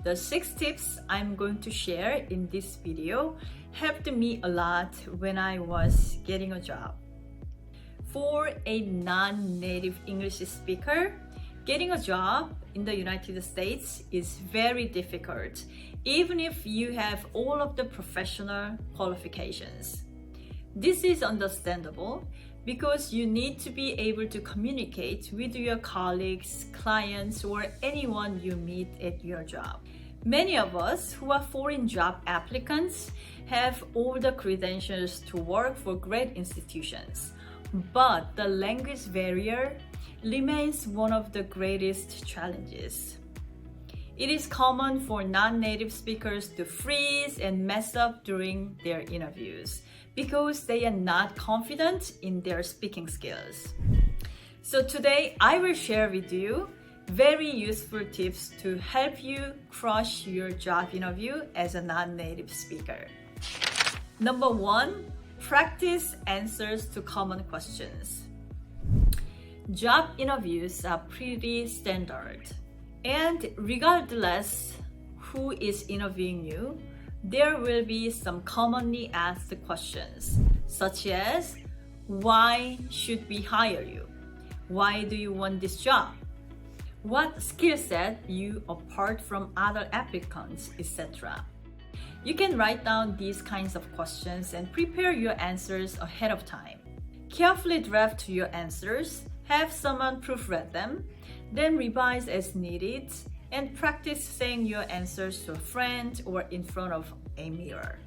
The 6 tips I'm going to share in this video helped me a lot when I was getting a job. For a non-native English speaker, getting a job in the United States is very difficult, even if you have all of the professional qualifications. This is understandable because you need to be able to communicate with your colleagues, clients, or anyone you meet at your job. Many of us who are foreign job applicants have all the credentials to work for great institutions, but the language barrier remains one of the greatest challenges. It is common for non-native speakers to freeze and mess up during their interviews because they are not confident in their speaking skills. So today I will share with you very useful tips to help you crush your job interview as a non-native speaker. Number 1, practice answers to common questions. Job interviews are pretty standard, and regardless who is interviewing you, there will be some commonly asked questions, such as, why should we hire you? Why do you want this job? What skill set you apart from other applicants, etc. You can write down these kinds of questions and prepare your answers ahead of time. Carefully draft your answers, have someone proofread them, then revise as needed, and practice saying your answers to a friend or in front of a mirror.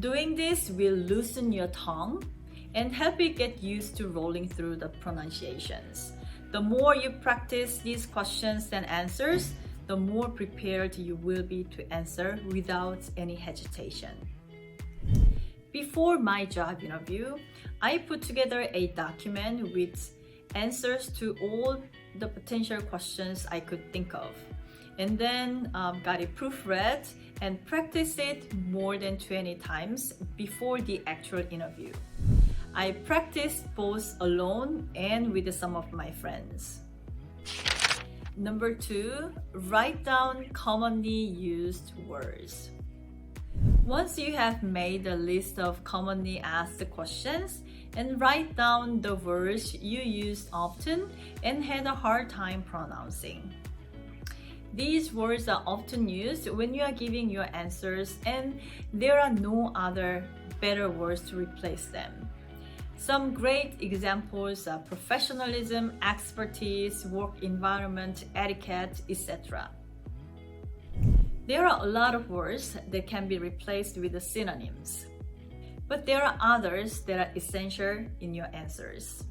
Doing this will loosen your tongue and help you get used to rolling through the pronunciations. The more you practice these questions and answers, the more prepared you will be to answer without any hesitation. Before my job interview, I put together a document with answers to all the potential questions I could think of, and then got it proofread and practiced it more than 20 times before the actual interview. I practiced both alone and with some of my friends. Number 2, write down commonly used words. Once you have made a list of commonly asked questions, and write down the words you use often and had a hard time pronouncing. These words are often used when you are giving your answers, and there are no other better words to replace them. Some great examples are professionalism, expertise, work environment, etiquette, etc. There are a lot of words that can be replaced with the synonyms, but there are others that are essential in your answers.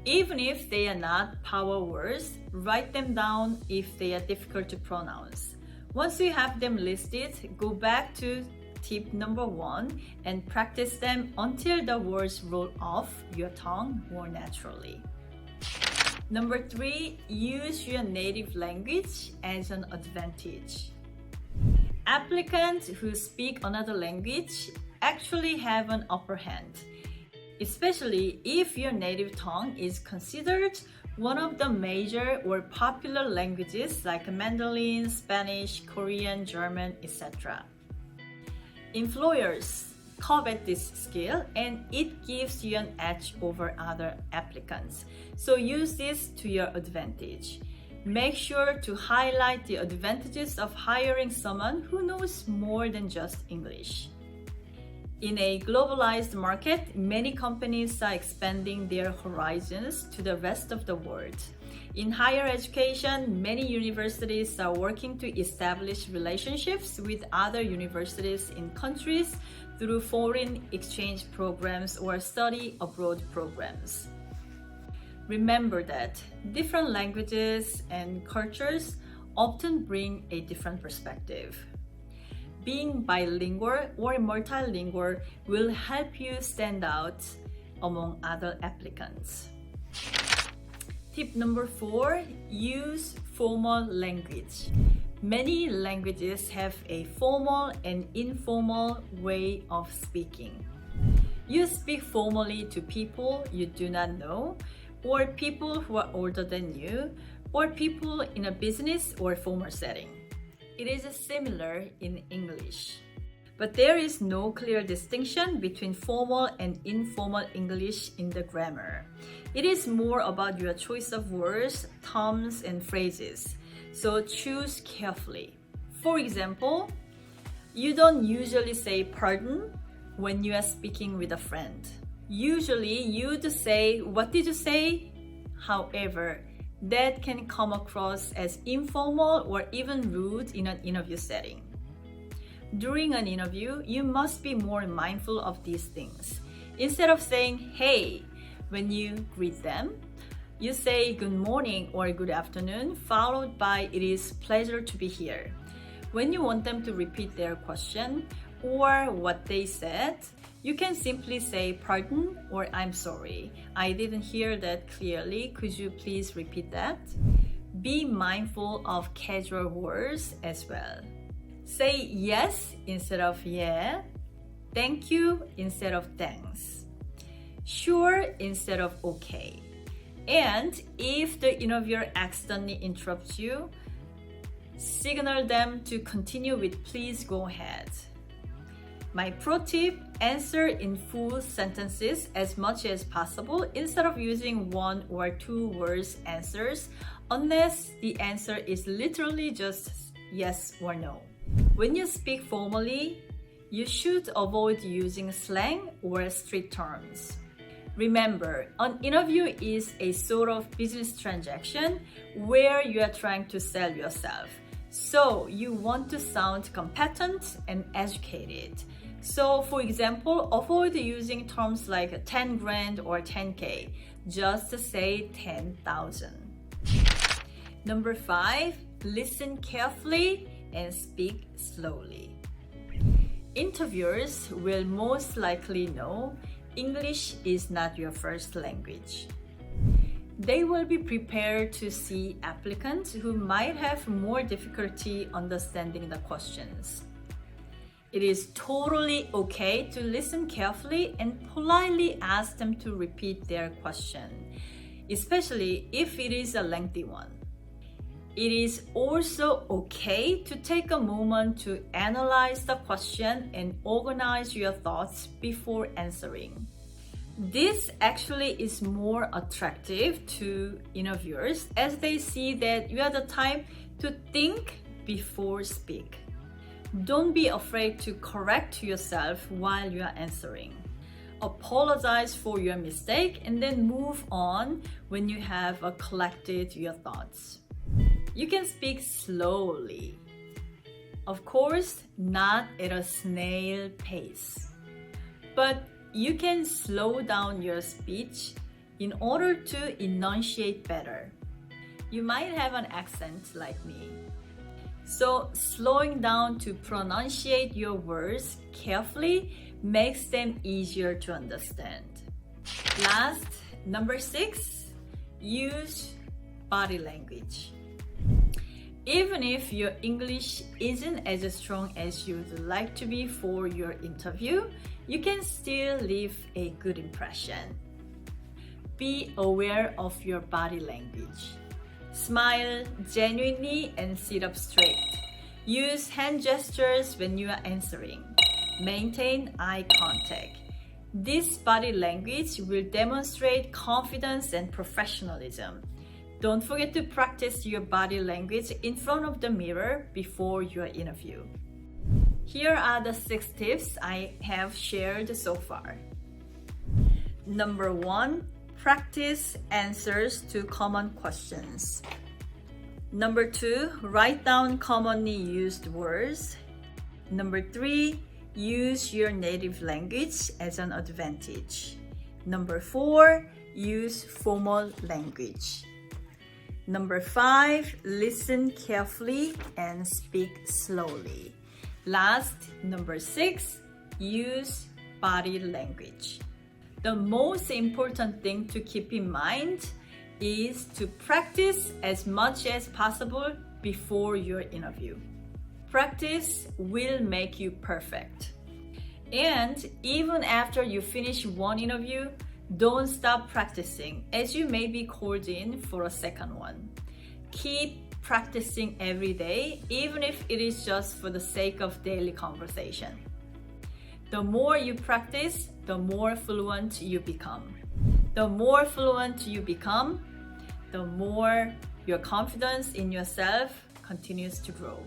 Even if they are not power words, write them down if they are difficult to pronounce. Once you have them listed, go back to tip number 1 and practice them until the words roll off your tongue more naturally. Number 3, use your native language as an advantage. Applicants who speak another language actually have an upper hand, especially if your native tongue is considered one of the major or popular languages like Mandarin, Spanish, Korean, German, etc. Employers covet this skill and it gives you an edge over other applicants. So use this to your advantage. Make sure to highlight the advantages of hiring someone who knows more than just English. In a globalized market, many companies are expanding their horizons to the rest of the world. In higher education, many universities are working to establish relationships with other universities in countries through foreign exchange programs or study abroad programs. Remember that different languages and cultures often bring a different perspective. Being bilingual or multilingual will help you stand out among other applicants. Tip number 4, use formal language. Many languages have a formal and informal way of speaking. You speak formally to people you do not know, or people who are older than you, or people in a business or formal setting. it is similar in English. But there is no clear distinction between formal and informal English in the grammar. It is more about your choice of words, terms, and phrases. So choose carefully. For example, you don't usually say pardon when you are speaking with a friend. Usually you'd say, "What did you say?" However, that can come across as informal or even rude in an interview setting. During an interview, you must be more mindful of these things. Instead of saying "hey" when you greet them, you say "good morning" or "good afternoon," followed by "it is pleasure to be here." When you want them to repeat their question or what they said, you can simply say "pardon" or "I'm sorry, I didn't hear that clearly. Could you please repeat that?" Be mindful of casual words as well. Say yes instead of yeah, thank you instead of thanks, sure instead of okay. And if the interviewer accidentally interrupts you, signal them to continue with "please go ahead." My pro tip, answer in full sentences as much as possible instead of using 1 or 2 words answers, unless the answer is literally just yes or no. When you speak formally, you should avoid using slang or street terms. Remember, an interview is a sort of business transaction where you are trying to sell yourself. So you want to sound competent and educated. So for example, avoid using terms like 10 grand or 10K. Just say 10,000. Number 5, listen carefully and speak slowly. Interviewers will most likely know English is not your first language. They will be prepared to see applicants who might have more difficulty understanding the questions. It is totally okay to listen carefully and politely ask them to repeat their question, especially if it is a lengthy one. It is also okay to take a moment to analyze the question and organize your thoughts before answering. This actually is more attractive to interviewers as they see that you have the time to think before speak. Don't be afraid to correct yourself while you are answering. Apologize for your mistake and then move on when you have collected your thoughts. You can speak slowly. Of course, not at a snail pace. But you can slow down your speech in order to enunciate better. You might have an accent like me. So slowing down to pronunciate your words carefully makes them easier to understand. Last, number 6, use body language. Even if your English isn't as strong as you'd like to be for your interview, you can still leave a good impression. Be aware of your body language. Smile genuinely and sit up straight. Use hand gestures when you are answering. Maintain eye contact. This body language will demonstrate confidence and professionalism. Don't forget to practice your body language in front of the mirror before your interview. Here are the 6 tips I have shared so far. Number 1, practice answers to common questions. Number 2, write down commonly used words. Number 3, use your native language as an advantage. Number 4, use formal language. Number 5, listen carefully and speak slowly. Last, number 6, use body language. The most important thing to keep in mind is to practice as much as possible before your interview. Practice will make you perfect. And even after you finish one interview, don't stop practicing as you may be called in for a second one. Keep practicing every day, even if it is just for the sake of daily conversation. The more you practice, the more fluent you become. The more fluent you become, the more your confidence in yourself continues to grow.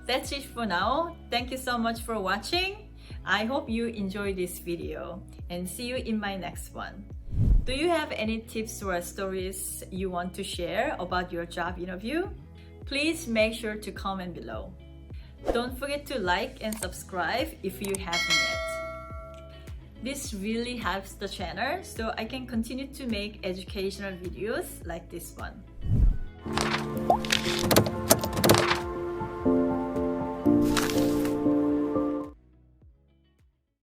That's it for now. Thank you so much for watching. I hope you enjoyed this video and see you in my next one. Do you have any tips or stories you want to share about your job interview? Please make sure to comment below. Don't forget to like and subscribe if you haven't yet. This really helps the channel so I can continue to make educational videos like this one.